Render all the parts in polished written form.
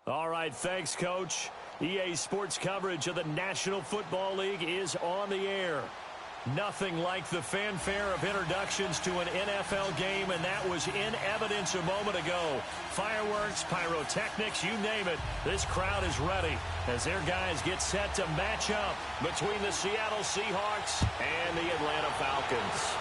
All right, thanks, Coach. EA Sports coverage of the National Football League is on the air. Nothing like the fanfare of introductions to an NFL game, and that was in evidence a moment ago. Fireworks, pyrotechnics, you name it. This crowd is ready as their guys get set to match up between the Seattle Seahawks and the Atlanta Falcons.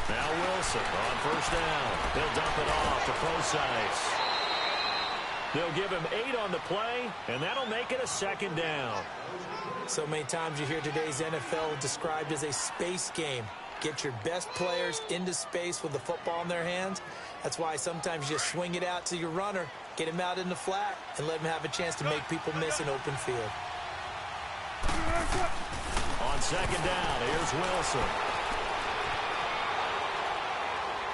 Now Wilson on first down. He'll dump it off to Prosise. They'll give him 8 on the play, and that'll make it a second down. So many times you hear today's NFL described as a space game. Get your best players into space with the football in their hands. That's why sometimes you just swing it out to your runner, get him out in the flat, and let him have a chance to make people miss an open field. On second down, here's Wilson.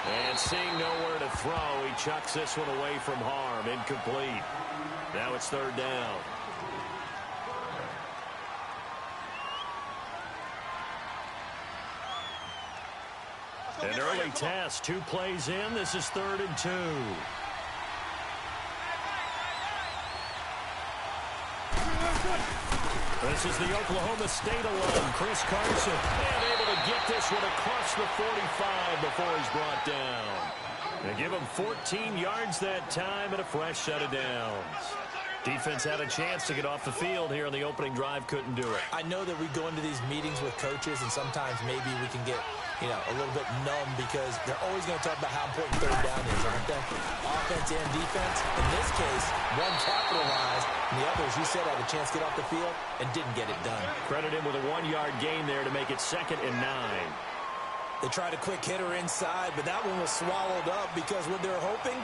And seeing nowhere to throw, he chucks this one away from harm. Incomplete. Now it's third down. An early test. 2 plays in. This is 3rd and 2. This is the Oklahoma State alum, Chris Carson. And able to get this one across the 45 before he's brought down. They give him 14 yards that time and a fresh set of downs. Defense had a chance to get off the field here on the opening drive, couldn't do it. I know that we go into these meetings with coaches, and sometimes maybe we can get, a little bit numb because they're always going to talk about how important third down is, aren't they? Offense and defense. In this case, one capitalized, and the others, you said, had a chance to get off the field and didn't get it done. Credit him with a 1-yard gain there to make it 2nd and 9. They tried a quick hitter inside, but that one was swallowed up because what they're hoping,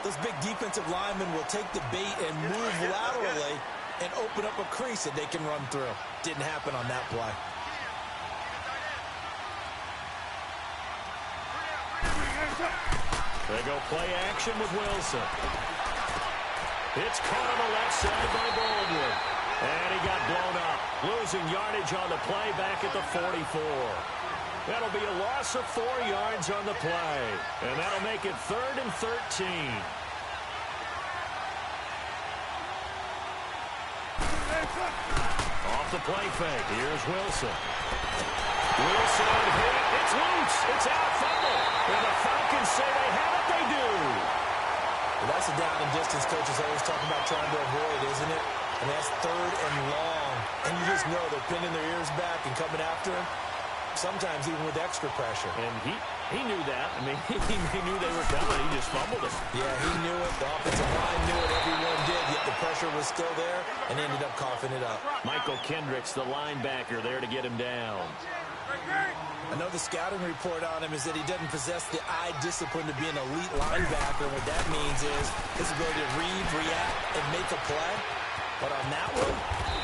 those big defensive linemen will take the bait and move laterally and open up a crease that they can run through. Didn't happen on that play. They go play action with Wilson. It's caught on the left side by Baldwin. And he got blown up. Losing yardage on the play back at the 44. That'll be a loss of 4 yards on the play. And that'll make it 3rd and 13. Off the play fake. Here's Wilson. Wilson hit. It's loose. It's out. Fumble. And the Falcons say they have it. They do. Well, that's a down and distance coaches always talking about trying to avoid, isn't it? And that's 3rd and long. And you just know they're pinning their ears back and coming after him. Sometimes even with extra pressure. And he knew that. I mean, he knew they were coming. He just fumbled it. Yeah, he knew it. The offensive line knew it. Everyone did. Yet the pressure was still there and ended up coughing it up. Michael Kendricks, the linebacker, there to get him down. I know the scouting report on him is that he doesn't possess the eye discipline to be an elite linebacker. What that means is his ability to read, react, and make a play. But on that one,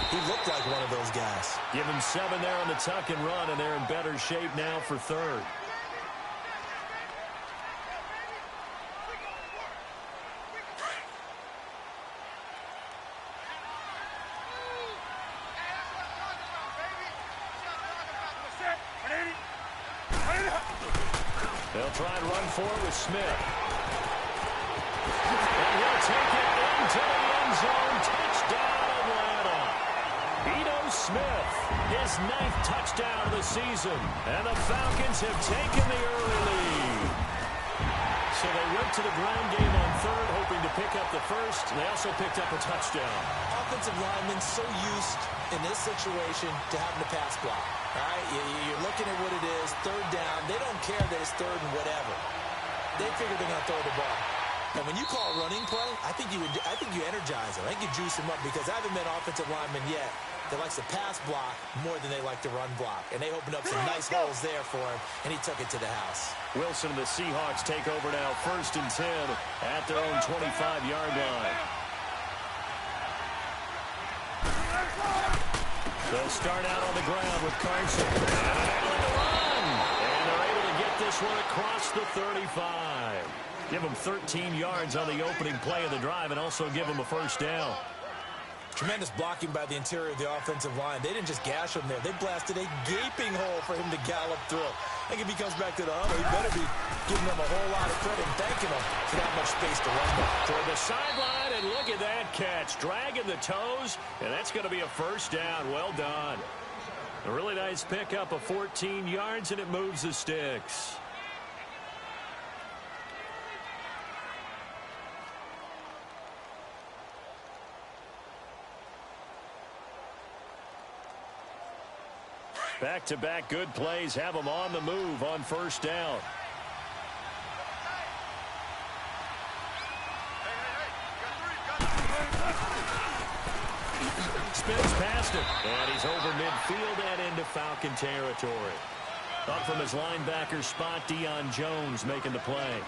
he looked like one of those guys. Give him 7 there on the tuck and run, and they're in better shape now for 3rd. They'll try and run for it with Smith. And he'll take it into the end zone. Touchdown, Atlanta. Ito Smith, his 9th touchdown of the season. And the Falcons have taken the early lead. So they went to the ground game on 3rd, hoping to pick up the 1st. They also picked up a touchdown. Offensive linemen so used in this situation to having to pass block. All right, you're looking at what it is, 3rd down. They don't care that it's 3rd and whatever. They figure they're going to throw the ball. And when you call a running play, I think you energize them. I think you juice them up because I haven't met offensive linemen yet that likes to pass block more than they like to run block. And they opened up some nice holes there for him, and he took it to the house. Wilson and the Seahawks take over now, 1st and 10 at their own 25-yard line. They'll start out on the ground with Carson. And able to run. this one across the 35. Give them 13 yards on the opening play of the drive and also give them a first down. Tremendous blocking by the interior of the offensive line. They didn't just gash him there. They blasted a gaping hole for him to gallop through. I think if he comes back to the huddle, he better be giving them a whole lot of credit and thanking them for that much space to run by. Toward the sideline, and look at that catch. Dragging the toes, and that's going to be a first down. Well done. A really nice pickup of 14 yards, and it moves the sticks. Back-to-back good plays have them on the move on first down. Spins past him, and he's over midfield and into Falcon territory. Up from his linebacker spot, Deion Jones making the play.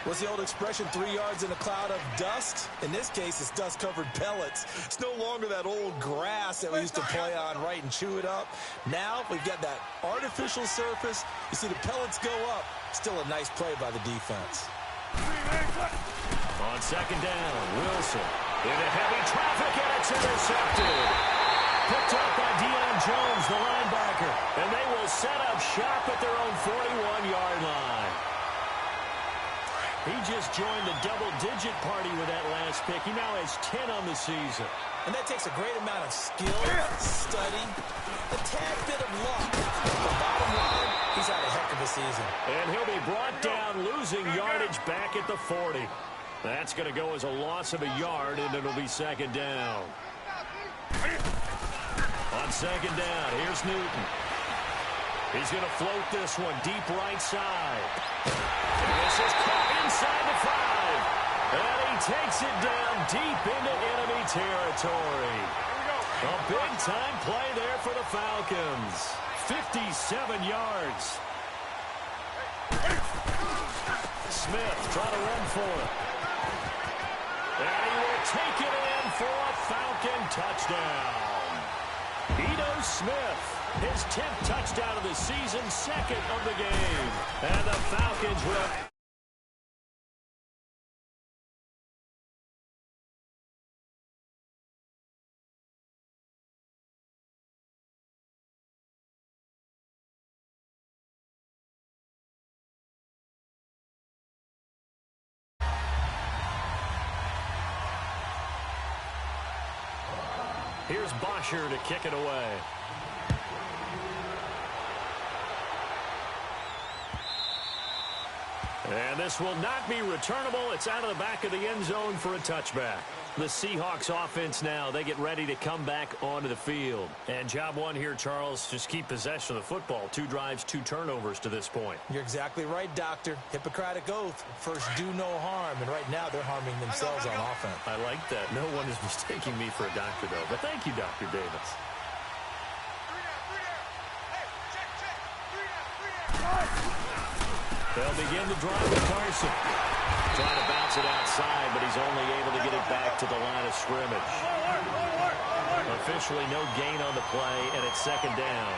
What's the old expression, 3 yards in a cloud of dust? In this case, it's dust-covered pellets. It's no longer that old grass that we used to play on, right, and chew it up. Now we've got that artificial surface. You see the pellets go up. Still a nice play by the defense. On second down, Wilson into heavy traffic, and it's intercepted. Picked up by Deion Jones, the linebacker, and they will set up shop at their own 41-yard line. He just joined the double-digit party with that last pick. He now has 10 on the season. And that takes a great amount of skill, study, a tad bit of luck. The bottom line, he's had a heck of a season. And he'll be brought down, losing yardage back at the 40. That's going to go as a loss of a yard, and it'll be second down. On second down, here's Newton. He's going to float this one deep right side. And this is caught inside the 5. And he takes it down deep into enemy territory. A big-time play there for the Falcons. 57 yards. Smith trying to run for it. And he will take it in for a Falcon touchdown. Ito Smith, his 10th touchdown of the season, second of the game. And the Falcons will... Here's Bosher to kick it away. And this will not be returnable. It's out of the back of the end zone for a touchback. The Seahawks offense now, they get ready to come back onto the field. And job one here, Charles, just keep possession of the football. 2 drives, 2 turnovers to this point. You're exactly right, Doctor. Hippocratic oath. First, do no harm. And right now, they're harming themselves on offense. I like that. No one is mistaking me for a doctor, though. But thank you, Dr. Davis. They'll begin the drive with Carson. Trying to bounce it outside, but he's only able to get it back to the line of scrimmage. Officially no gain on the play, and it's second down.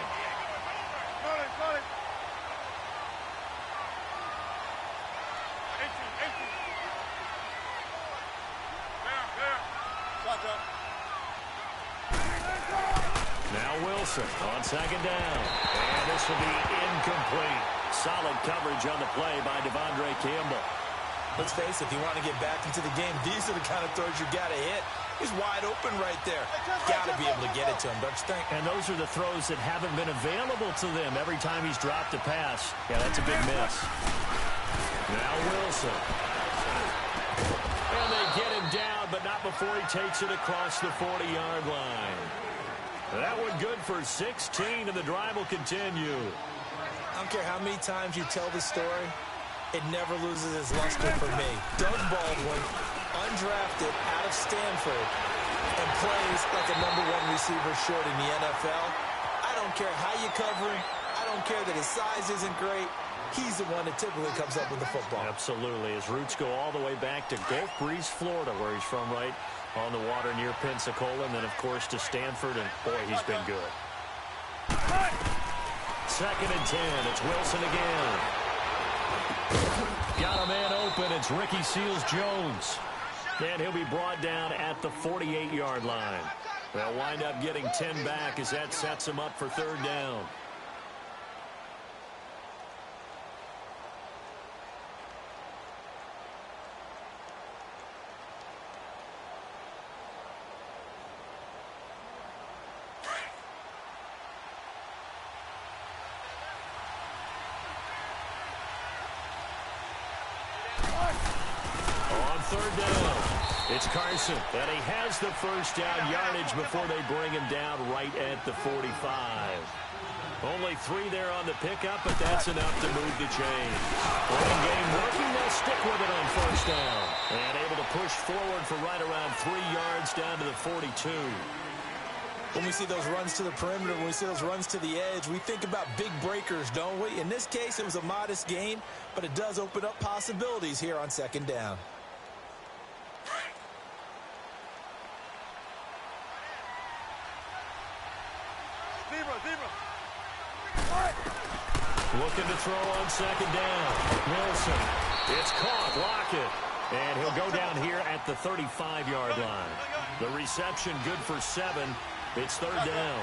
Now Wilson on second down. And this will be incomplete. Solid coverage on the play by Devondre Campbell. Let's face it, if you want to get back into the game, these are the kind of throws you got to hit. He's wide open right there. Got to be able to get it to him, don't you think? And those are the throws that haven't been available to them every time he's dropped a pass. Yeah, that's a big miss. Now Wilson. And they get him down, but not before he takes it across the 40-yard line. That one good for 16, and the drive will continue. I don't care how many times you tell the story, it never loses its luster for me. Doug Baldwin, undrafted out of Stanford, and plays like a #1 receiver should in the NFL. I don't care how you cover him. I don't care that his size isn't great. He's the one that typically comes up with the football. Absolutely. His roots go all the way back to Gulf Breeze, Florida, where he's from, right on the water near Pensacola, and then, of course, to Stanford, and, boy, he's been good. Second and 10. It's Wilson again. Got a man open. It's Ricky Seals-Jones. And he'll be brought down at the 48-yard line. They'll wind up getting 10 back as that sets them up for third down. Third down. It's Carson, and he has the first down yardage before they bring him down right at the 45. Only 3 there on the pickup, but that's enough to move the chain. Running game working, they'll stick with it on first down. And able to push forward for right around 3 yards down to the 42. When we see those runs to the perimeter, when we see those runs to the edge, we think about big breakers, don't we? In this case, it was a modest gain, but it does open up possibilities here on second down. Looking to throw on second down. Wilson. It's caught. Lockett. And he'll go down here at the 35-yard line. The reception good for 7. It's third down.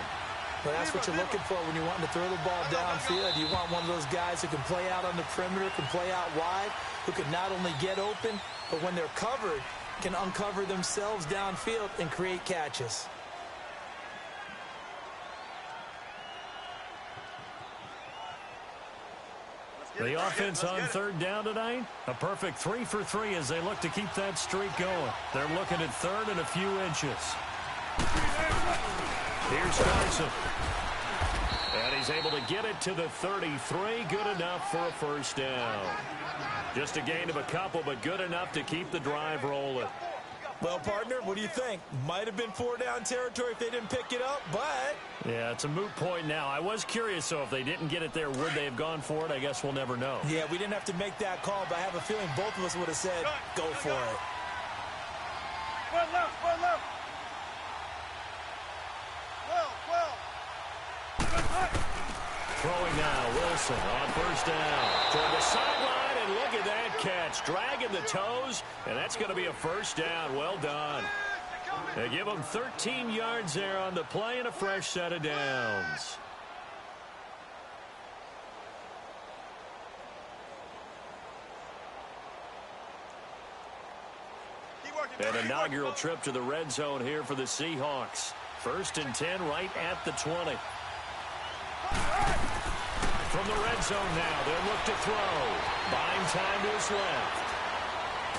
Well, that's what you're looking for when you want to throw the ball downfield. You want one of those guys who can play out on the perimeter, can play out wide, who can not only get open, but when they're covered, can uncover themselves downfield and create catches. The offense on third down tonight, a perfect 3 for 3 as they look to keep that streak going. They're looking at third and a few inches. Here's Carson. And he's able to get it to the 33. Good enough for a first down. Just a gain of a couple, but good enough to keep the drive rolling. Well, partner, what do you think? Might have been 4-down territory if they didn't pick it up, but... Yeah, it's a moot point now. I was curious, though, if they didn't get it there, would they have gone for it? I guess we'll never know. Yeah, we didn't have to make that call, but I have a feeling both of us would have said, go for it. One left, one left. Throwing now, Wilson on first down. Toward the sideline, and look at that catch. Dragging the toes, and that's going to be a first down. Well done. They give him 13 yards there on the play and a fresh set of downs. An inaugural trip to the red zone here for the Seahawks. 1st and 10 right at the 20. From the red zone now, they'll look to throw. Buying time to his left.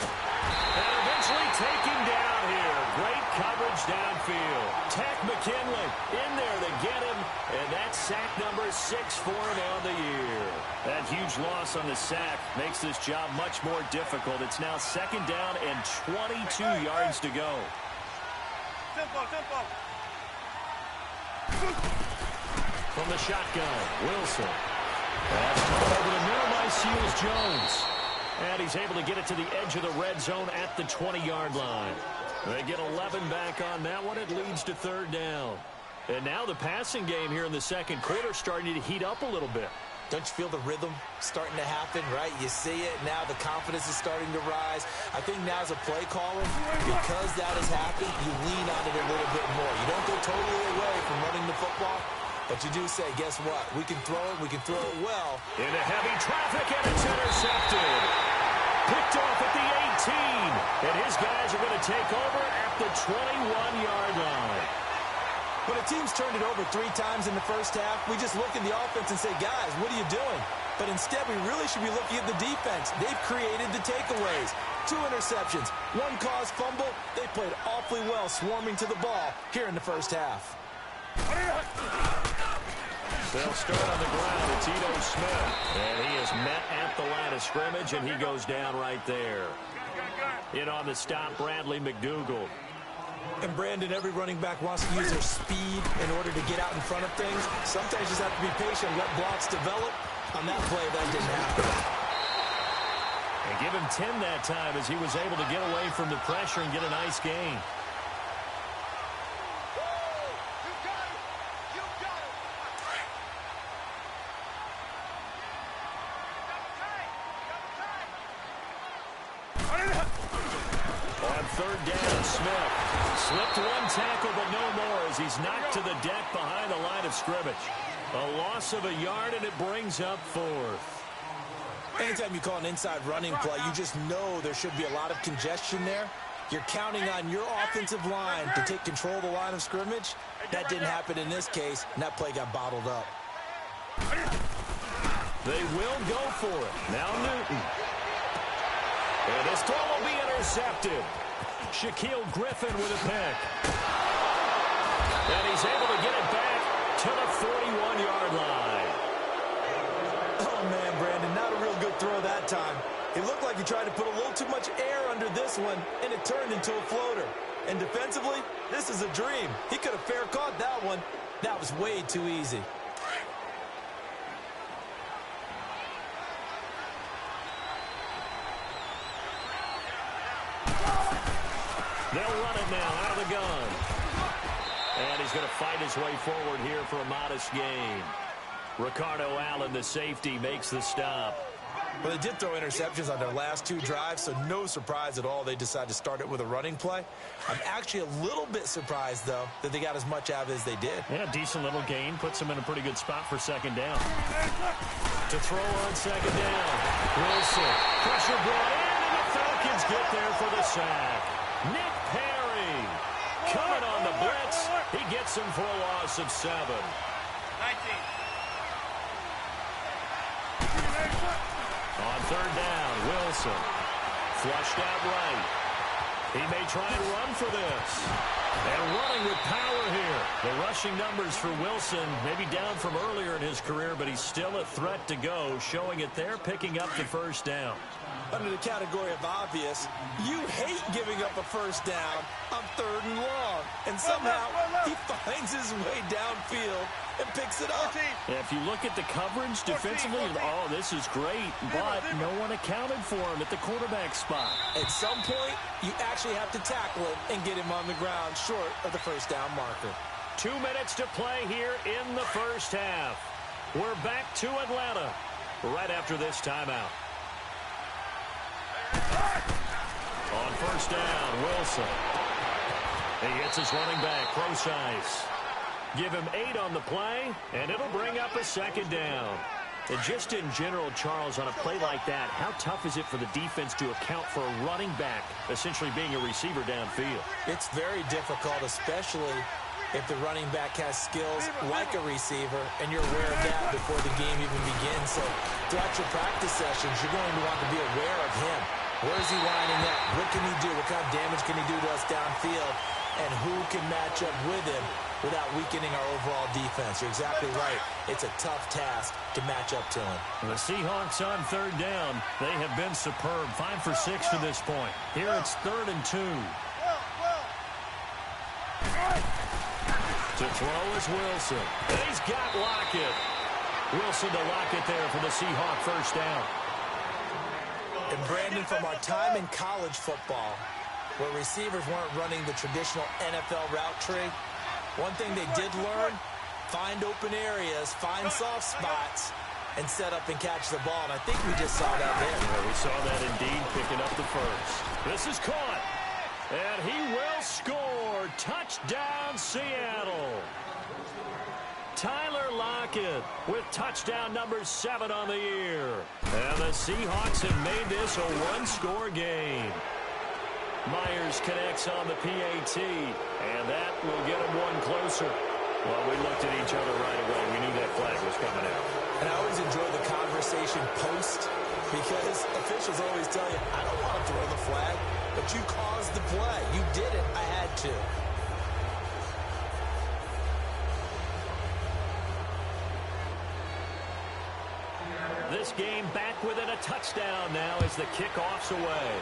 And eventually taken down here. Great coverage downfield. Takk McKinley in there to get him. And that's sack number 6 for him on the year. That huge loss on the sack makes this job much more difficult. It's now 2nd down and 22 yards to go. Tempo, tempo. From the shotgun, Wilson. That's turned over the middle by Seals-Jones. And he's able to get it to the edge of the red zone at the 20-yard line. They get 11 back on that one. It leads to 3rd down. And now the passing game here in the second quarter starting to heat up a little bit. Don't you feel the rhythm starting to happen, right? You see it now. The confidence is starting to rise. I think now as a play caller, because that has happened, you lean on it a little bit more. You don't go totally away from running the football, but you do say, guess what? We can throw it. We can throw it well. Into heavy traffic, and it's intercepted. Picked off at the 18. And his guys are going to take over at the 21-yard line. When a team's turned it over 3 times in the first half, we just look at the offense and say, guys, what are you doing? But instead, we really should be looking at the defense. They've created the takeaways. 2 interceptions, 1 caused fumble. They played awfully well swarming to the ball here in the first half. They'll start on the ground. It's Ito Smith. And he is met at the line of scrimmage, and he goes down right there. In on the stop, Bradley McDougald. And, Brandon, every running back wants to use their speed in order to get out in front of things. Sometimes you just have to be patient and let blocks develop. On that play, that didn't happen. And give him 10 that time as he was able to get away from the pressure and get a nice gain. third down. Smith slipped one tackle, but no more as he's knocked to the deck behind the line of scrimmage. A loss of a yard, and it brings up fourth. Anytime you call an inside running play, you just know there should be a lot of congestion there. You're counting on your offensive line to take control of the line of scrimmage. That didn't happen in this case, and that play got bottled up. They will go for it. Now Newton. And this throw will be intercepted. Shaquille Griffin with a pick. And he's able to get it back to the 41-yard line. Oh, man, Brandon, not a real good throw that time. It looked like he tried to put a little too much air under this one, and it turned into a floater. And defensively, this is a dream. He could have fair caught that one. That was way too easy. They'll run it now out of the gun. And he's going to fight his way forward here for a modest gain. Ricardo Allen, the safety, makes the stop. Well, they did throw interceptions on their last two drives, so no surprise at all they decided to start it with a running play. I'm actually a little bit surprised, though, that they got as much out of it as they did. Yeah, decent little gain. Puts them in a pretty good spot for second down. To throw on second down. Wilson. Pressure brought in, and the Falcons get there for the sack. Nick Perry coming on the blitz. He gets him for a loss of 7. 19. On third down, Wilson. Flushed out right. He may try and run for this. And running with power here. The rushing numbers for Wilson, maybe down from earlier in his career, but he's still a threat to go, showing it there, picking up the first down. Under the category of obvious, you hate giving up a first down on third and long. And somehow, he finds his way downfield and picks it up. If you look at the coverage defensively, oh, this is great, but no one accounted for him at the quarterback spot. At some point, you actually have to tackle him and get him on the ground short of the first down marker. 2 minutes to play here in the first half. We're back to Atlanta right after this timeout. On first down, Wilson. He hits his running back, Procise. Give him 8 on the play, and it'll bring up a second down. And just in general, Charles, on a play like that, how tough is it for the defense to account for a running back essentially being a receiver downfield? It's very difficult, especially if the running back has skills like a receiver, and you're aware of that before the game even begins. So throughout your practice sessions, you're going to want to be aware of him. Where is he lining up? What can he do? What kind of damage can he do to us downfield? And who can match up with him without weakening our overall defense? You're exactly right. It's a tough task to match up to him. The Seahawks on third down. They have been superb. 5 for 6 to this point. Here it's 3rd and 2. To throw is Wilson. And he's got Lockett. Wilson to Lockett there for the Seahawk first down. And Brandon, from our time in college football, where receivers weren't running the traditional NFL route tree, one thing they did learn, find open areas, find soft spots, and set up and catch the ball. And I think we just saw that there. Yeah, we saw that indeed, picking up the first. This is caught. And he will score. Touchdown, Seattle. Tyler Lockett with touchdown number 7 on the year. And the Seahawks have made this a one-score game. Myers connects on the PAT, and that will get him one closer. Well, we looked at each other right away. We knew that flag was coming out. And I always enjoy the conversation post, because officials always tell you, I don't want to throw the flag, but you caused the play. You did it. I had to. This game back within a touchdown now as the kickoff's away.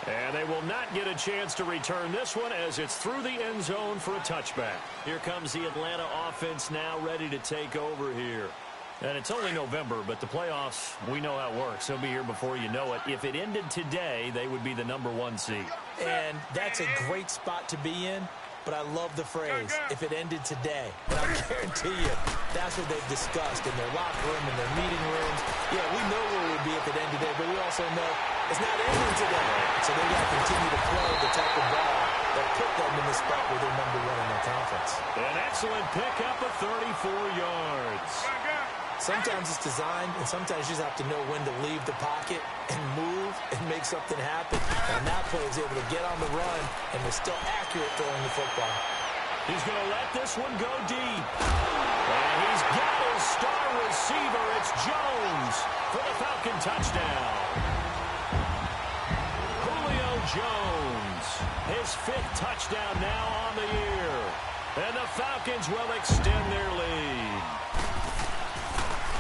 And they will not get a chance to return this one as it's through the end zone for a touchback. Here comes the Atlanta offense now ready to take over here. And it's only November, but the playoffs, we know how it works. They'll be here before you know it. If it ended today, they would be the number 1 seed. And that's a great spot to be in. But I love the phrase, if it ended today. And I guarantee you, that's what they've discussed in their locker room, in their meeting rooms. Yeah, we know where it would be if it ended today, but we also know It's not ending today. So they got to continue to play the type of ball that put them in the spot where they're number one in their conference. An excellent pickup of 34 yards. Sometimes it's designed, and sometimes you just have to know when to leave the pocket and move and make something happen. And that play is able to get on the run, and they're still accurate throwing the football. He's going to let this one go deep. And he's got his star receiver. It's Jones for the Falcon touchdown. Julio Jones, his 5th touchdown now on the year. And the Falcons will extend their lead.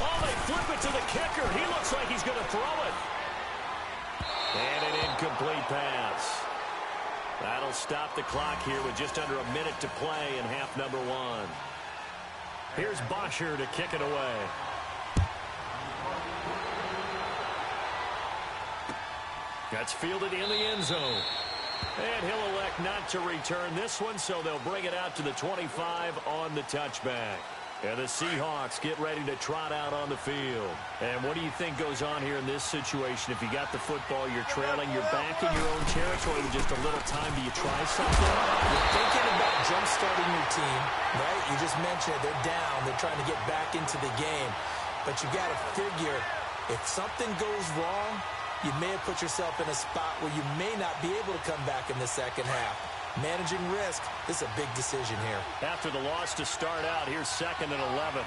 Oh, they flip it to the kicker. He looks like he's going to throw it. And an incomplete pass. That'll stop the clock here with just under a minute to play in half number 1. Here's Bosher to kick it away. That's fielded in the end zone. And he'll elect not to return this one, so they'll bring it out to the 25 on the touchback. And the Seahawks get ready to trot out on the field. And what do you think goes on here in this situation? If you got the football, you're trailing, you're back in your own territory with just a little time. Do you try something? You're thinking about jump-starting your team, right? You just mentioned it. They're down. They're trying to get back into the game. But you got to figure, if something goes wrong, you may have put yourself in a spot where you may not be able to come back in the second half. Managing risk, this is a big decision here. After the loss to start out, here's 2nd and 11.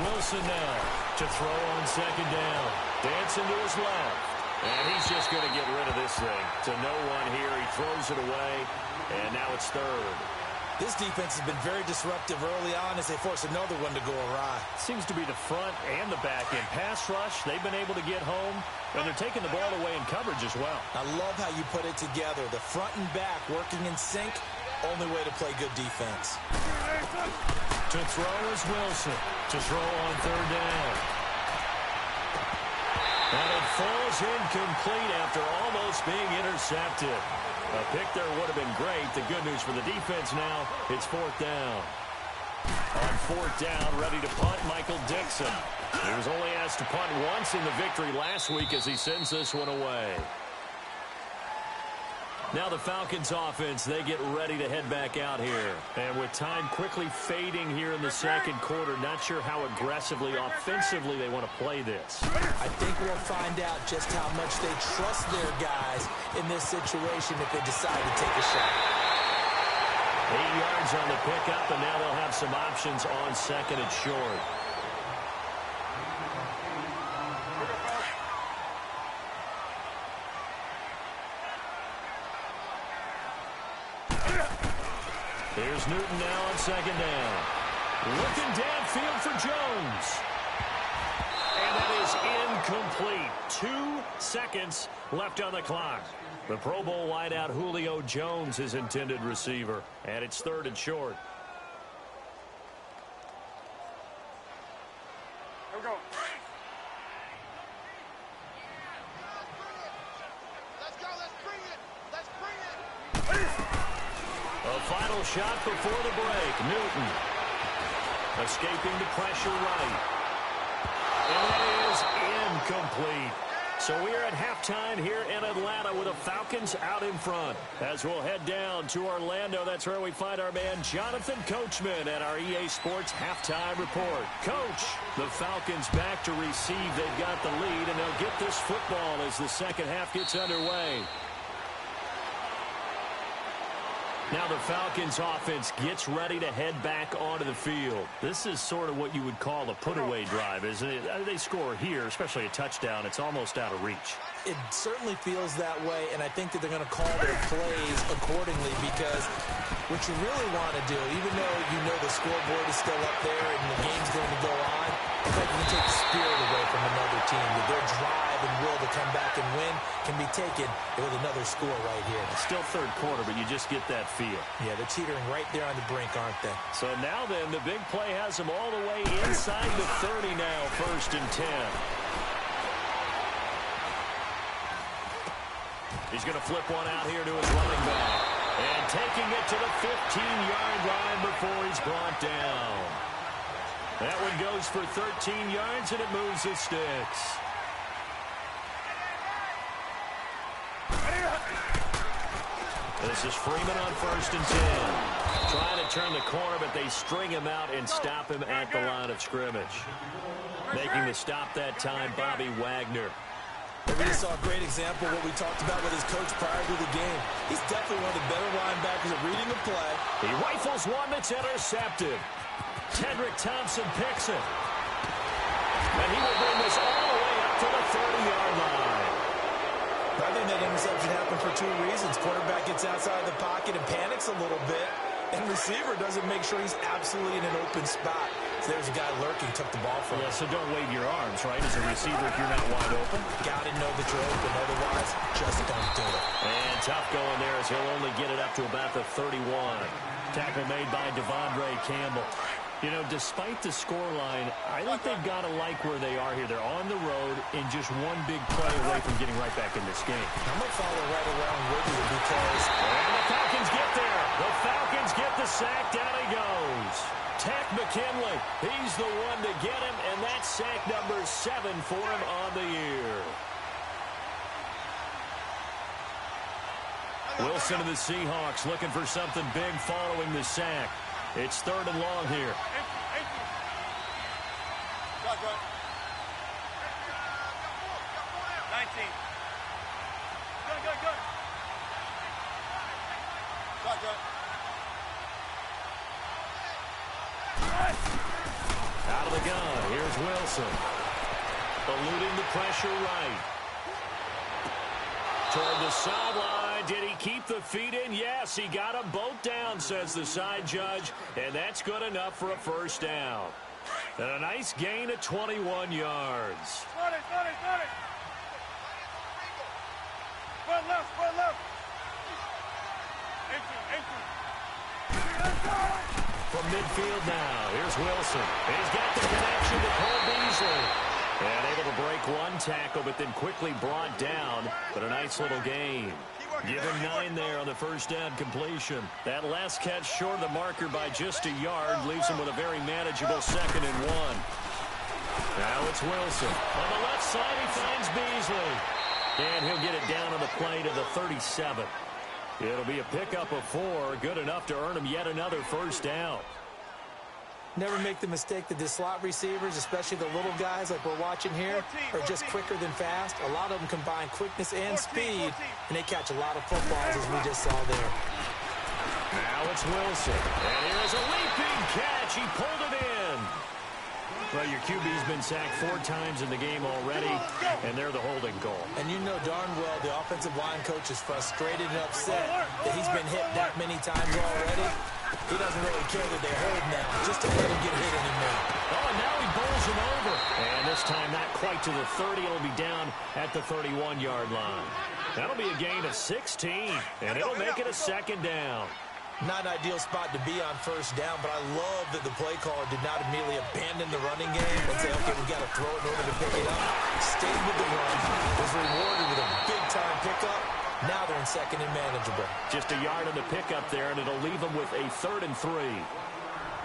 Wilson now to throw on 2nd down. Dancing to his left. And he's just going to get rid of this thing. To no one here. He throws it away. And now it's 3rd. This defense has been very disruptive early on as they force another one to go awry. Seems to be the front and the back end. Pass rush, they've been able to get home, and they're taking the ball away in coverage as well. I love how you put it together. The front and back working in sync, only way to play good defense. To throw is Wilson. To throw on 3rd down. And it falls incomplete after almost being intercepted. A pick there would have been great. The good news for the defense now, it's 4th down. On 4th down, ready to punt, Michael Dixon. He was only asked to punt once in the victory last week as he sends this one away. Now the Falcons offense, they get ready to head back out here. And with time quickly fading here in the second quarter, not sure how aggressively, offensively they want to play this. I think we'll find out just how much they trust their guys in this situation if they decide to take a shot. 8 yards on the pickup, and now they'll have some options on 2nd and short. Here's Newton now on 2nd down. Looking downfield for Jones. And that is incomplete. 2 seconds left on the clock. The Pro Bowl wideout Julio Jones, his intended receiver. And it's 3rd and short. Here we go. Let's go. Let's bring it. Let's bring it. A final shot before the break. Newton escaping the pressure right. And that is incomplete. So we are at halftime here in Atlanta with the Falcons out in front. As we'll head down to Orlando, that's where we find our man Jonathan Coachman at our EA Sports Halftime Report. Coach, the Falcons back to receive. They've got the lead, and they'll get this football as the second half gets underway. Now the Falcons offense gets ready to head back onto the field. This is sort of what you would call a put-away drive, isn't it? They score here, especially a touchdown. It's almost out of reach. It certainly feels that way, and I think that they're going to call their plays accordingly because what you really want to do, even though you know the scoreboard is still up there and the game's going to go on, it's like you can take the spirit away from another team. That their drive and will to come back and win can be taken with another score right here. It's still third quarter, but you just get that feel. Yeah, they're teetering right there on the brink, aren't they? So now then, the big play has them all the way inside the 30 now, 1st and 10. He's going to flip one out here to his running back. And taking it to the 15-yard line before he's brought down. That one goes for 13 yards, and it moves the sticks. This is Freeman on 1st and 10. Trying to turn the corner, but they string him out and stop him at the line of scrimmage. Making the stop that time, Bobby Wagner. We just saw a great example of what we talked about with his coach prior to the game. He's definitely one of the better linebackers at reading the play. He rifles one that's intercepted. Tedrick Thompson picks it. And he will bring this all the way up to the 30-yard line. I think that interception happened for 2 reasons. Quarterback gets outside the pocket and panics a little bit, and receiver doesn't make sure he's absolutely in an open spot. So there's a guy lurking, took the ball from him. Yeah, so don't wave your arms, right, as a receiver if you're not wide open. Got to know that you're open, otherwise just don't do it. And tough going there as he'll only get it up to about the 31. Tackle made by Devondre Campbell. You know, despite the scoreline, I think they've got to like where they are here. They're on the road in just one big play away from getting right back in this game. I'm going to follow right along with you because... And the Falcons get there. The Falcons get the sack. Down he goes. Takk McKinley. He's the one to get him, and that's sack number 7 for him on the year. Wilson of the Seahawks looking for something big following the sack. It's 3rd and long here. Out of the gun. Here's Wilson. Eluding the pressure right. Toward the sideline. Did he keep the feet in? Yes, he got them both down, says the side judge. And that's good enough for a first down. And a nice gain of 21 yards. From midfield now, here's Wilson. He's got the connection to Cole Beasley. And able to break one tackle, but then quickly brought down. But a nice little gain. Give him 9 there on the first down completion. That last catch short of the marker by just a yard leaves him with a very manageable 2nd and 1. Now it's Wilson. On the left side, he finds Beasley. And he'll get it down on the play to the 37. It'll be a pickup of 4, good enough to earn him yet another first down. Never make the mistake that the slot receivers, especially the little guys like we're watching here, are just quicker than fast. A lot of them combine quickness and speed, and they catch a lot of footballs, as we just saw there. Now it's Wilson. And here's a leaping catch. He pulled it in. Well, your QB's been sacked 4 times in the game already, and they're the holding goal. And you know darn well the offensive line coach is frustrated and upset that he's been hit that many times already. He doesn't really care that they hold now, just to let him get hit anymore. Oh, and now he bowls him over. And this time not quite to the 30. It'll be down at the 31-yard line. That'll be a gain of 16, and it'll make it a 2nd down. Not an ideal spot to be on first down, but I love that the play caller did not immediately abandon the running game and say, okay, we've got to throw it in order to pick it up. Stayed with the run, was rewarded with a big-time pickup. Now they're in 2nd and manageable. Just a yard on the pickup there, and it'll leave them with a 3rd and 3.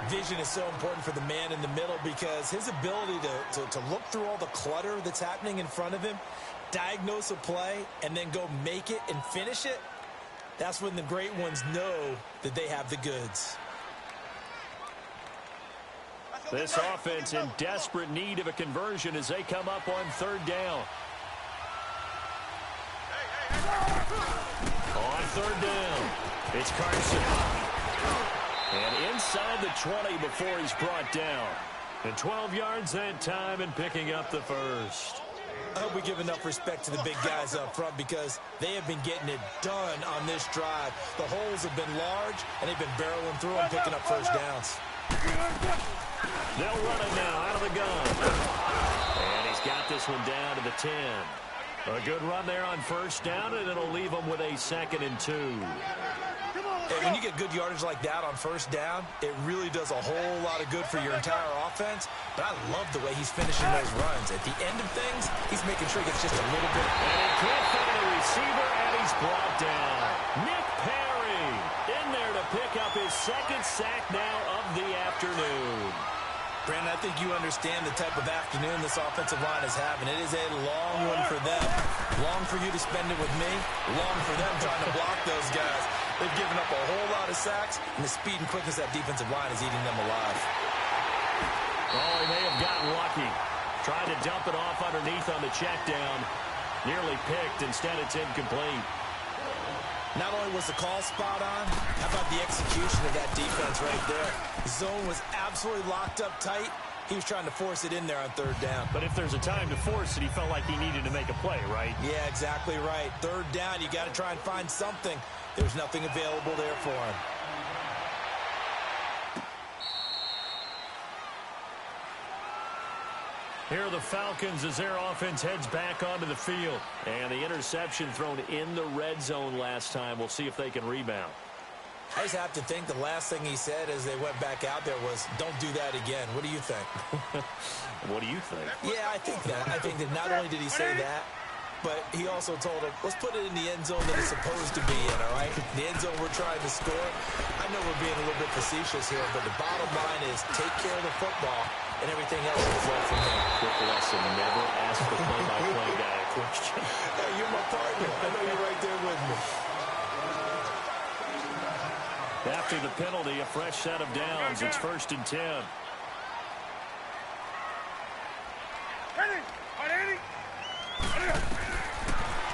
Vision is so important for the man in the middle because his ability to look through all the clutter that's happening in front of him, diagnose a play, and then go make it and finish it, that's when the great ones know that they have the goods. This offense in desperate need of a conversion as they come up on 3rd down. On 3rd down, it's Carson. And inside the 20 before he's brought down. And 12 yards that time and picking up the first. I hope we give enough respect to the big guys up front because they have been getting it done on this drive. The holes have been large, and they've been barreling through and picking up first downs. They'll run it now out of the gun. And he's got this one down to the 10. A good run there on first down, and it'll leave them with a 2nd and 2. And when you get good yardage like that on first down, it really does a whole lot of good for your entire offense. But I love the way he's finishing those runs. At the end of things, he's making sure he gets just a little bit. And he can't find a receiver, and he's brought down. Nick Perry in there to pick up his 2nd sack now of the afternoon. Brandon, I think you understand the type of afternoon this offensive line is having. It is a long one for them. Long for you to spend it with me. Long for them trying to block those guys. They've given up a whole lot of sacks, and the speed and quickness of that defensive line is eating them alive. Oh, he may have gotten lucky. Tried to dump it off underneath on the check down. Nearly picked. Instead, it's incomplete. Not only was the call spot on, how about the execution of that defense right there? The zone was absolutely locked up tight. He was trying to force it in there on third down. But if there's a time to force it, he felt like he needed to make a play, right? Yeah, exactly right. Third down, you got to try and find something. There's nothing available there for him. Here are the Falcons as their offense heads back onto the field. And the interception thrown in the red zone last time. We'll see if they can rebound. I just have to think the last thing he said as they went back out there was, don't do that again. What do you think? What do you think? Yeah, I think that. I think that not only did he say that, but he also told him, let's put it in the end zone that it's supposed to be in, all right? The end zone we're trying to score. I know we're being a little bit facetious here, but the bottom line is take care of the football, and everything else will flow from there. Quick lesson, never ask the play-by-play guy a question. Hey, you're my partner. I know you're right there with me. After the penalty, a fresh set of downs. It's 1st and 10.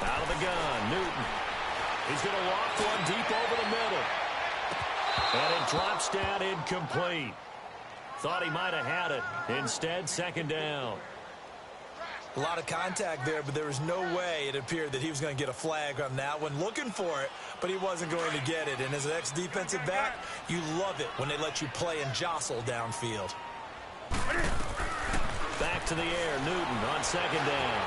Out of the gun, Newton. He's going to loft one deep over the middle. And it drops down incomplete. Thought he might have had it. Instead, 2nd down. A lot of contact there, but there was no way it appeared that he was going to get a flag on that one. Looking for it, but he wasn't going to get it. And as an ex-defensive back, you love it when they let you play and jostle downfield. Back to the air, Newton on 2nd down.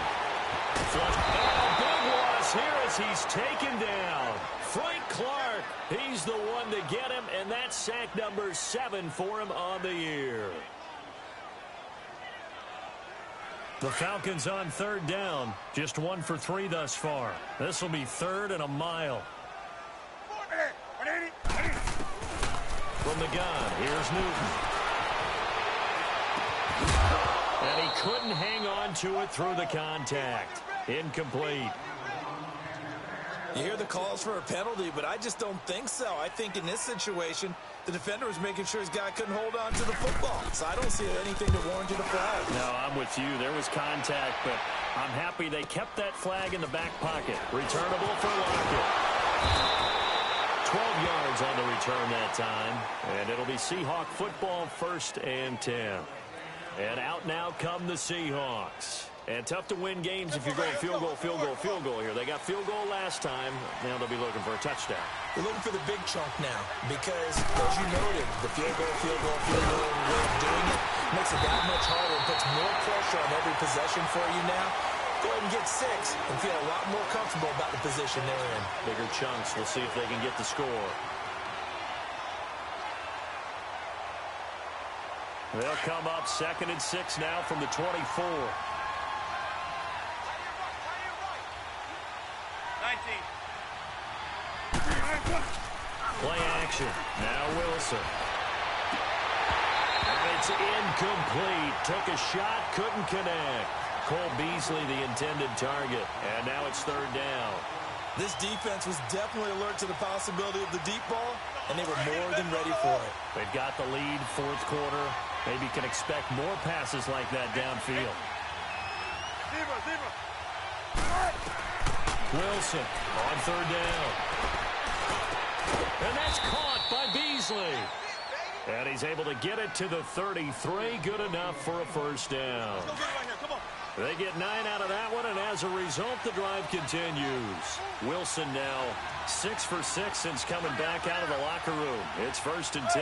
And a big loss here as he's taken down. Frank Clark, he's the one to get him, and that's sack number 7 for him on the year. The Falcons on 3rd down, just 1 for 3 thus far. This will be 3rd and a mile. From the gun, here's Newton. And he couldn't hang on to it through the contact. Incomplete. You hear the calls for a penalty, but I just don't think so. I think in this situation, the defender was making sure his guy couldn't hold on to the football. So I don't see anything to warrant you the flag. No, I'm with you. There was contact, but I'm happy they kept that flag in the back pocket. Returnable for Lockett. 12 yards on the return that time. And it'll be Seahawk football, 1st and 10. And out now come the Seahawks. And tough to win games if you're going field goal, field goal, field goal here. They got field goal last time. Now they'll be looking for a touchdown. They're looking for the big chunk now because, as you noted, the field goal way of doing it makes it that much harder and puts more pressure on every possession for you now. Go ahead and get 6 and feel a lot more comfortable about the position they're in. Bigger chunks. We'll see if they can get the score. They'll come up 2nd and 6 now from the 24. Play action. Now Wilson. And it's incomplete. Took a shot, couldn't connect. Cole Beasley, the intended target. And now it's 3rd down. This defense was definitely alert to the possibility of the deep ball, and they were more than ready for it. They've got the lead, 4th quarter. Maybe can expect more passes like that downfield. Wilson on 3rd down. And that's caught by Beasley. And he's able to get it to the 33. Good enough for a 1st down. They get 9 out of that one, and as a result, the drive continues. Wilson now 6 for 6 since coming back out of the locker room. It's 1st and 10.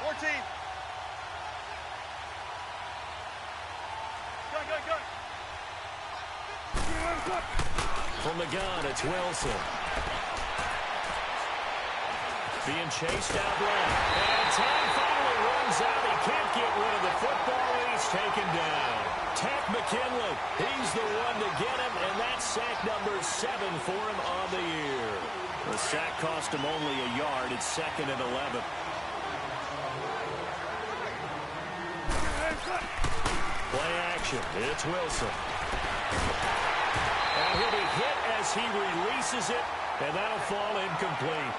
14. From the gun, it's Wilson. Being chased out left. And time finally runs out. He can't get rid of the football. He's taken down. Takk McKinley, he's the one to get him, and that's sack number 7 for him on the year. The sack cost him only a yard. It's 2nd and 11. formation. It's Wilson. And he'll be hit as he releases it, and that'll fall incomplete.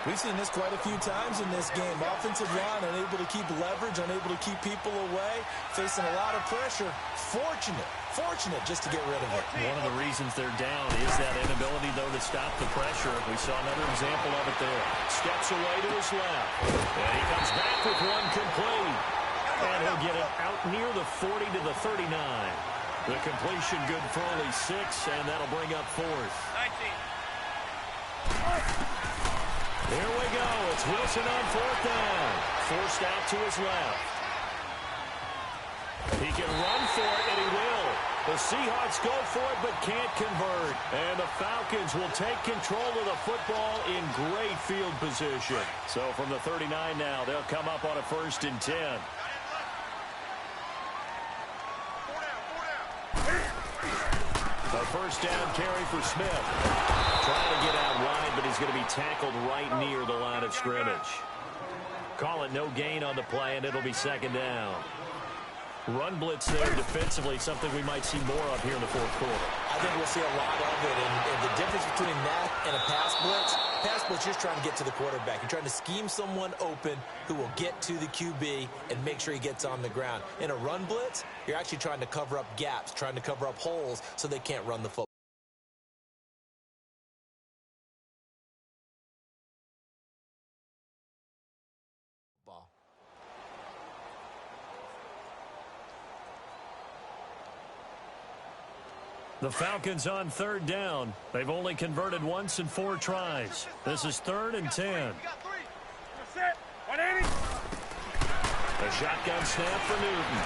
We've seen this quite a few times in this game. Offensive line unable to keep leverage, unable to keep people away, facing a lot of pressure. Fortunate just to get rid of it. One of the reasons they're down is that inability, though, to stop the pressure. We saw another example of it there. Steps away to his left. And he comes back with one complete. And he'll get it out near the 40 to the 39. The completion good for only 6, and that'll bring up 4th. 19. Here we go. It's Wilson on 4th down. Forced out to his left. He can run for it, and he will. The Seahawks go for it, but can't convert. And the Falcons will take control of the football in great field position. So from the 39 now, they'll come up on a 1st and 10. A 1st down carry for Smith. Trying to get out wide, but he's going to be tackled right near the line of scrimmage. Call it no gain on the play, and it'll be 2nd down. Run blitz there defensively, something we might see more of here in the 4th quarter. I think we'll see a lot of it, and the difference between that and a pass blitz, you're just trying to get to the quarterback. You're trying to scheme someone open who will get to the QB and make sure he gets on the ground. In a run blitz, you're actually trying to cover up gaps, trying to cover up holes so they can't run the football. The Falcons on 3rd down. They've only converted once in 4 tries. This is 3rd and 10. We got 3. Set. 180. A shotgun snap for Newton.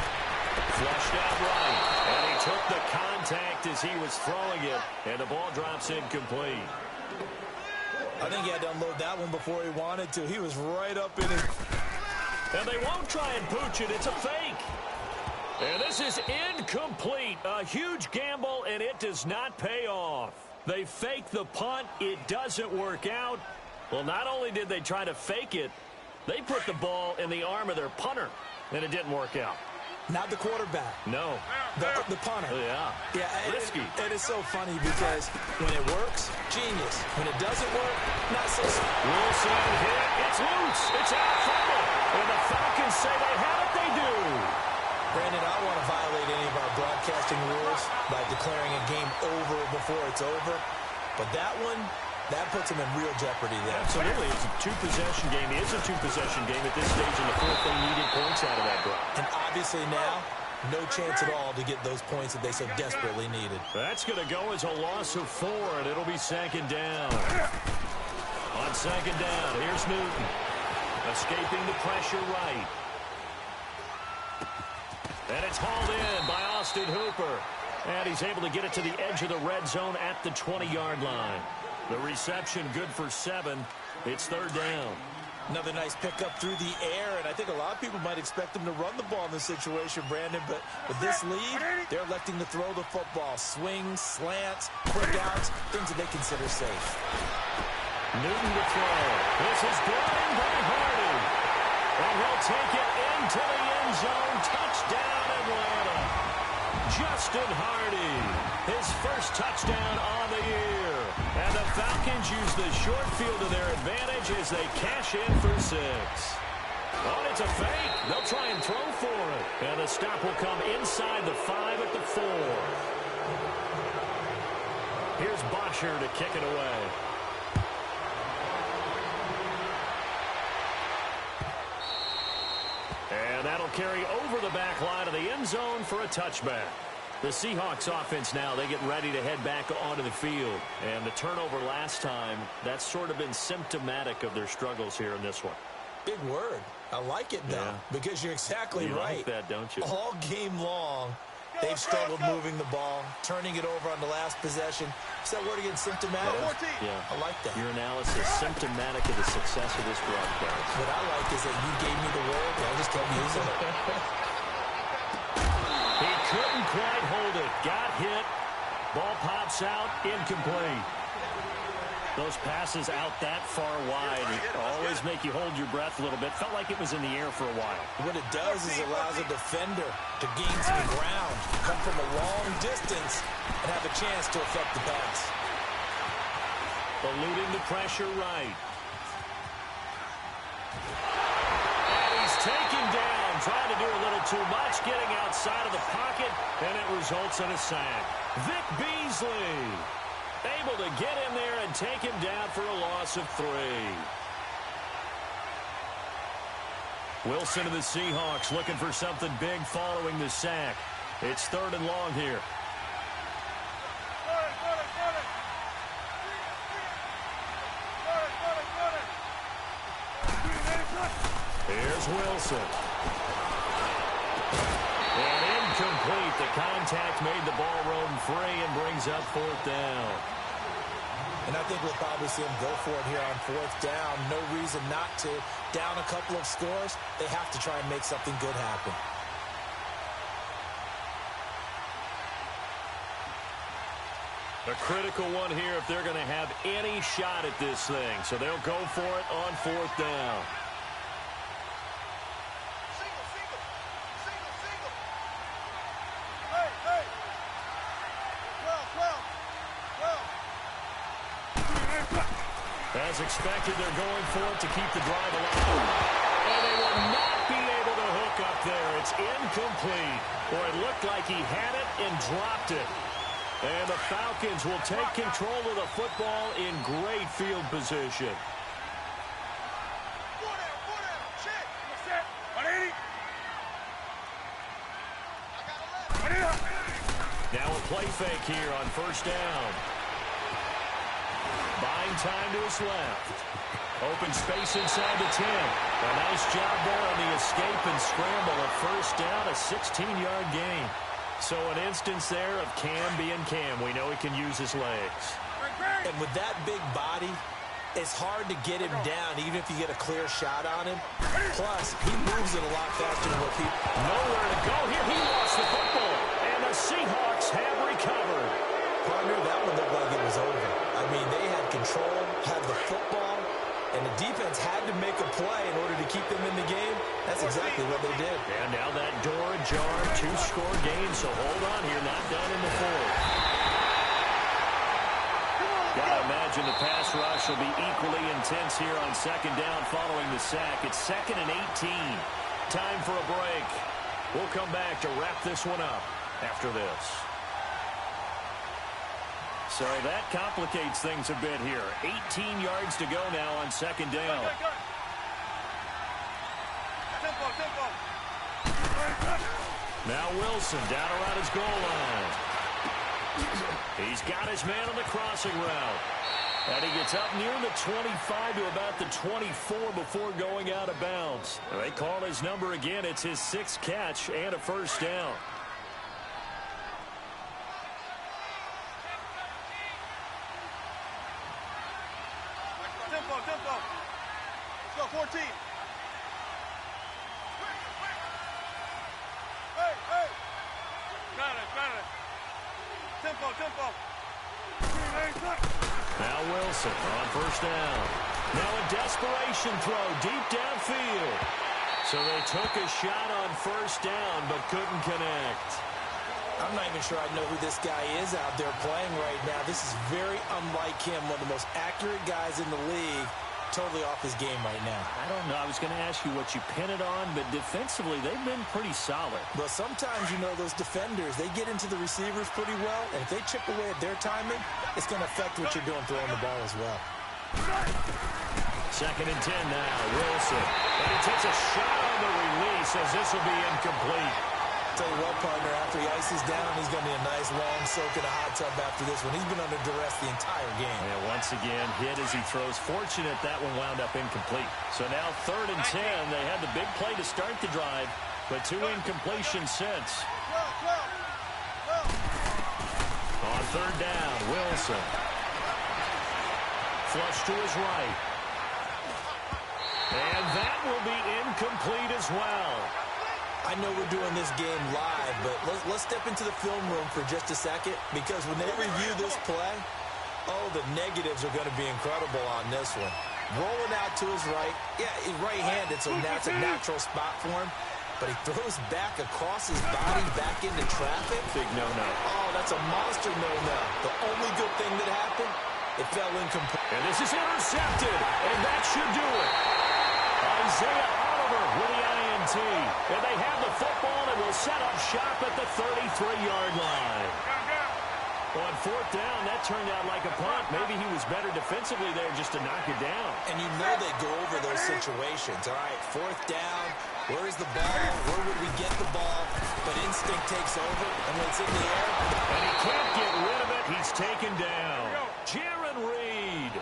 Flushed out right. And he took the contact as he was throwing it. And the ball drops incomplete. I think he had to unload that one before he wanted to. He was right up in it. And they won't try and pooch it. It's a fake. And this is incomplete. A huge gamble, and it does not pay off. They fake the punt. It doesn't work out. Well, not only did they try to fake it, they put the ball in the arm of their punter, and it didn't work out. Not the quarterback. No. The punter. Yeah. Risky. It is so funny because when it works, genius. When it doesn't work, not so smart. Wilson hit. It's loose. It's out fumble. And the Falcons say they have it. They do. Brandon, I don't want to violate any of our broadcasting rules by declaring a game over before it's over. But that one, that puts them in real jeopardy there. Absolutely. It's a 2-possession game. It is a 2-possession game at this stage in the 4th. They needed points out of that drive. And obviously now, no chance at all to get those points that they so desperately needed. That's going to go as a loss of 4, and it'll be 2nd down. On 2nd down, here's Newton. Escaping the pressure right. And it's hauled in by Austin Hooper. And he's able to get it to the edge of the red zone at the 20-yard line. The reception good for 7. It's 3rd down. Another nice pickup through the air, and I think a lot of people might expect them to run the ball in this situation, Brandon, but with this lead, they're electing to throw the football. Swings, slants, quick outs, things that they consider safe. Newton to throw. This is blocked by Hardy. And he'll take it into the end zone. Touchdown, Atlanta. Justin Hardy, his first touchdown on the year. And the Falcons use the short field to their advantage as they cash in for 6. Oh, it's a fake. They'll try and throw for it. And the stop will come inside the 5 at the 4. Here's Bosher to kick it away. And that'll carry over the back line of the end zone for a touchback. The Seahawks offense now, they get ready to head back onto the field. And the turnover last time, that's sort of been symptomatic of their struggles here in this one. Big word. I like it, though, because you're exactly right. You like that, don't you? All game long, they've struggled moving the ball, turning it over on the last possession. Is that word again, symptomatic? Yeah. I like that. Your analysis, symptomatic of the success of this broadcast. What I like is that you gave me the word, and I just kept using it. He couldn't quite hold it. Got hit. Ball pops out. Incomplete. Those passes out that far wide always make you hold your breath a little bit. Felt like it was in the air for a while. What it does is it allows a defender to gain some ground, come from a long distance, and have a chance to affect the pass. Eluding the pressure right. And he's taken down, trying to do a little too much, getting outside of the pocket, and it results in a sack. Vic Beasley able to get in there and take him down for a loss of 3. Wilson of the Seahawks looking for something big following the sack. It's 3rd and long here. Here's Wilson. And incomplete. The contact made the ball roam free and brings up 4th down. And I think we'll probably see him go for it here on 4th down. No reason not to. Down a couple of scores, they have to try and make something good happen. A critical one here if they're going to have any shot at this thing. So they'll go for it on 4th down. As expected, they're going for it to keep the drive alive. And they will not be able to hook up there. It's incomplete. Or it looked like he had it and dropped it. And the Falcons will take control of the football in great field position. Now a play fake here on 1st down. Buying time to his left. Open space inside the 10. A nice job there on the escape and scramble. A 1st down, a 16-yard gain. So an instance there of Cam being Cam. We know he can use his legs. And with that big body, it's hard to get him down, even if you get a clear shot on him. Plus, he moves it a lot faster than what people... Nowhere to go here. He lost the football. And the Seahawks have recovered. Partner, that one looked like it was over. I mean, they had control, had the football, and the defense had to make a play in order to keep them in the game. That's exactly what they did. And now that door ajar, 2-score game, so hold on here, not done in the 4th. Gotta imagine the pass rush will be equally intense here on 2nd down following the sack. It's 2nd and 18. Time for a break. We'll come back to wrap this one up after this. So that complicates things a bit here. 18 yards to go now on 2nd down. Now Wilson down around his goal line. He's got his man on the crossing route. And he gets up near the 25 to about the 24 before going out of bounds. They call his number again. It's his 6th catch and a 1st down. Tempo. Let's go, 14. Hey. Got it. Tempo. Now Wilson on 1st down. Now a desperation throw deep downfield. So they took a shot on 1st down but couldn't connect. I'm not even sure I know who this guy is out there playing right now. This is very unlike him, one of the most accurate guys in the league. Totally off his game right now. I don't know. I was going to ask you what you pin it on, but defensively, they've been pretty solid. Well, sometimes, those defenders, they get into the receivers pretty well, and if they chip away at their timing, it's going to affect what you're doing throwing the ball as well. 2nd and 10 now. Wilson. And he takes a shot on the release as this will be incomplete. Tell you what, partner, after he ices down, he's going to need a nice long soak in a hot tub after this one. He's been under duress the entire game. And once again, hit as he throws. Fortunate that one wound up incomplete. So now 3rd and 10. They had the big play to start the drive, but 2 incompletions since. On 3rd down, Wilson. Flush to his right. And that will be incomplete as well. I know we're doing this game live, but let's step into the film room for just a second, because when they review this play, Oh, the negatives are going to be incredible on this one. Rolling out to his right. Yeah, his right-handed, so that's a natural spot for him. But he throws back across his body, back into traffic. Big no-no. Oh, that's a monster no-no. The only good thing that happened, it fell incomplete. And this is intercepted, and that should do it. Isaiah Oliver with the INT. And they have the football and will set up shop at the 33-yard line. On fourth down, that turned out like a punt. Maybe he was better defensively there just to knock it down. And you know they go over those situations. All right, fourth down, where's the ball? Where would we get the ball? But instinct takes over, and when it's in the air. And he can't get rid of it. He's taken down. Jaron Reed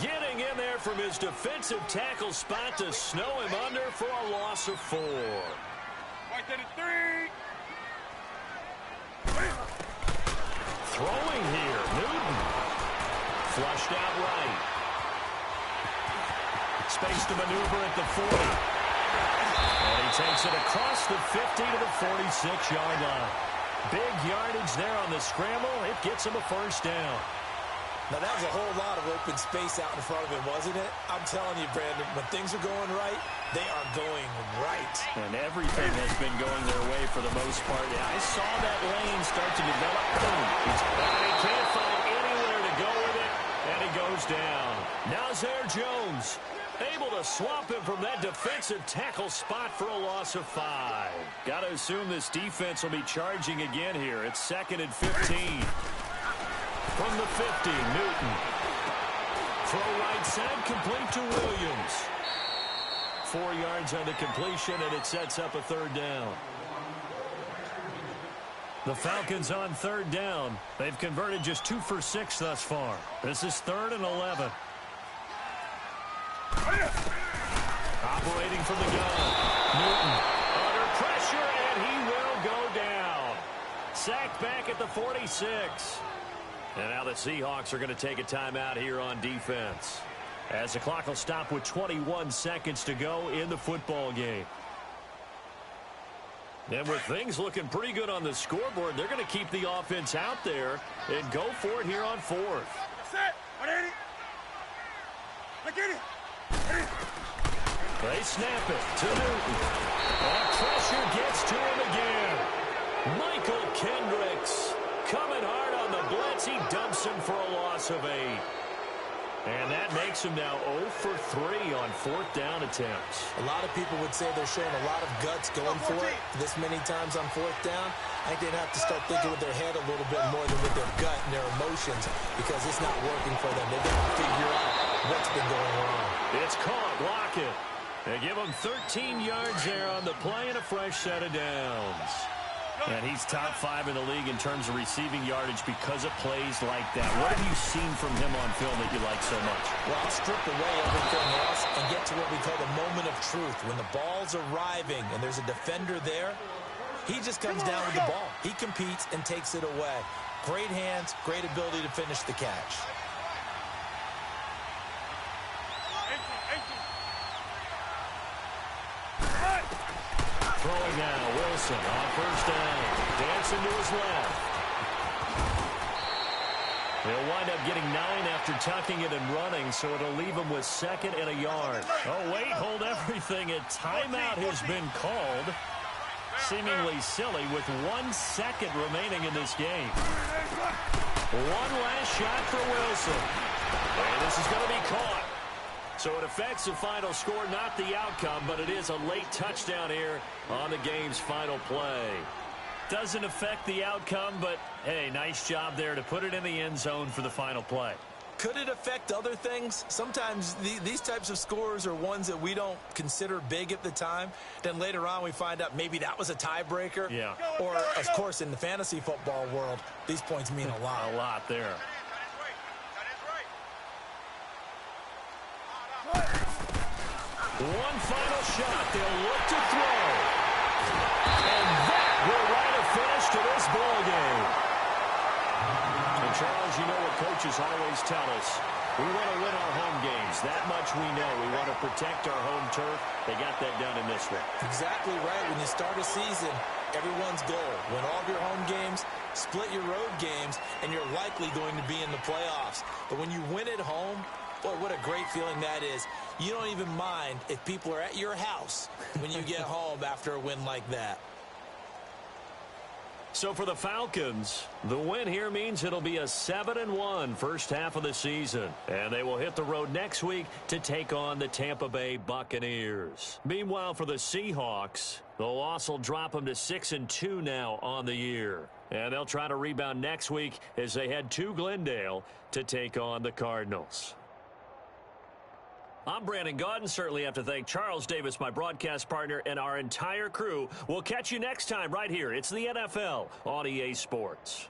getting in there from his defensive tackle spot to snow him under for a loss of 4. Right to the 3. Throwing here, Newton. Flushed out right. Space to maneuver at the 40. And he takes it across the 50 to the 46-yard line. Big yardage there on the scramble. It gets him a first down. Now, that was a whole lot of open space out in front of him, wasn't it? I'm telling you, Brandon, when things are going right, they are going right. And everything has been going their way for the most part. Yeah, I saw that lane start to develop. Boom. He can't find anywhere to go with it, and he goes down. Nazir Jones able to swap him from that defensive tackle spot for a loss of 5. Got to assume this defense will be charging again here. It's 2nd and 15. From the 50, Newton. Throw right side, complete to Williams. 4 yards on the completion, and it sets up a third down. The Falcons on third down. They've converted just 2 for 6 thus far. This is 3rd and 11. Operating from the gun. Newton under pressure, and he will go down. Sacked back at the 46. And now the Seahawks are going to take a timeout here on defense, as the clock will stop with 21 seconds to go in the football game. And with things looking pretty good on the scoreboard, they're going to keep the offense out there and go for it here on 4th. Set. Look at it. They snap it to Newton. That pressure gets to him again. Michael Kendricks coming hard on the blitz. He dumps him for a loss of 8. And that makes him now 0 for 3 on 4th down attempts. A lot of people would say they're showing a lot of guts going for it this many times on 4th down. I think they'd have to start thinking with their head a little bit more than with their gut and their emotions, because it's not working for them. They've got to figure out what's been going wrong. It's caught. Lockett. They give him 13 yards there on the play and a fresh set of downs. And he's top 5 in the league in terms of receiving yardage because of plays like that. What have you seen from him on film that you like so much? Well, strip away everything else and get to what we call the moment of truth. When the ball's arriving and there's a defender there, he just comes down with the ball. He competes and takes it away. Great hands, great ability to finish the catch. Throwing now, Wilson on first down. Dancing to his left. He'll wind up getting 9 after tucking it and running, so it'll leave him with 2nd and a yard. Oh, wait, hold everything. A timeout has been called. Seemingly silly with 1 second remaining in this game. One last shot for Wilson. And this is going to be caught. So it affects the final score, not the outcome, but it is a late touchdown here on the game's final play. Doesn't affect the outcome, but, hey, nice job there to put it in the end zone for the final play. Could it affect other things? Sometimes these types of scores are ones that we don't consider big at the time. Then later on we find out maybe that was a tiebreaker. Yeah. Or, of course, in the fantasy football world, these points mean a lot. A lot there. One final shot. They'll look to throw. And that will write a finish to this ball game. And Charles, you know what coaches always tell us. We want to win our home games. That much we know. We want to protect our home turf. They got that done in this one. Exactly right. When you start a season, everyone's goal: win all of your home games, split your road games, and you're likely going to be in the playoffs. But when you win at home, boy, what a great feeling that is. You don't even mind if people are at your house when you get home after a win like that. So for the Falcons, the win here means it'll be a 7-1 first half of the season. And they will hit the road next week to take on the Tampa Bay Buccaneers. Meanwhile, for the Seahawks, the loss will drop them to 6-2 now on the year. And they'll try to rebound next week as they head to Glendale to take on the Cardinals. I'm Brandon Gaudin. Certainly have to thank Charles Davis, my broadcast partner, and our entire crew. We'll catch you next time right here. It's the NFL on EA Sports.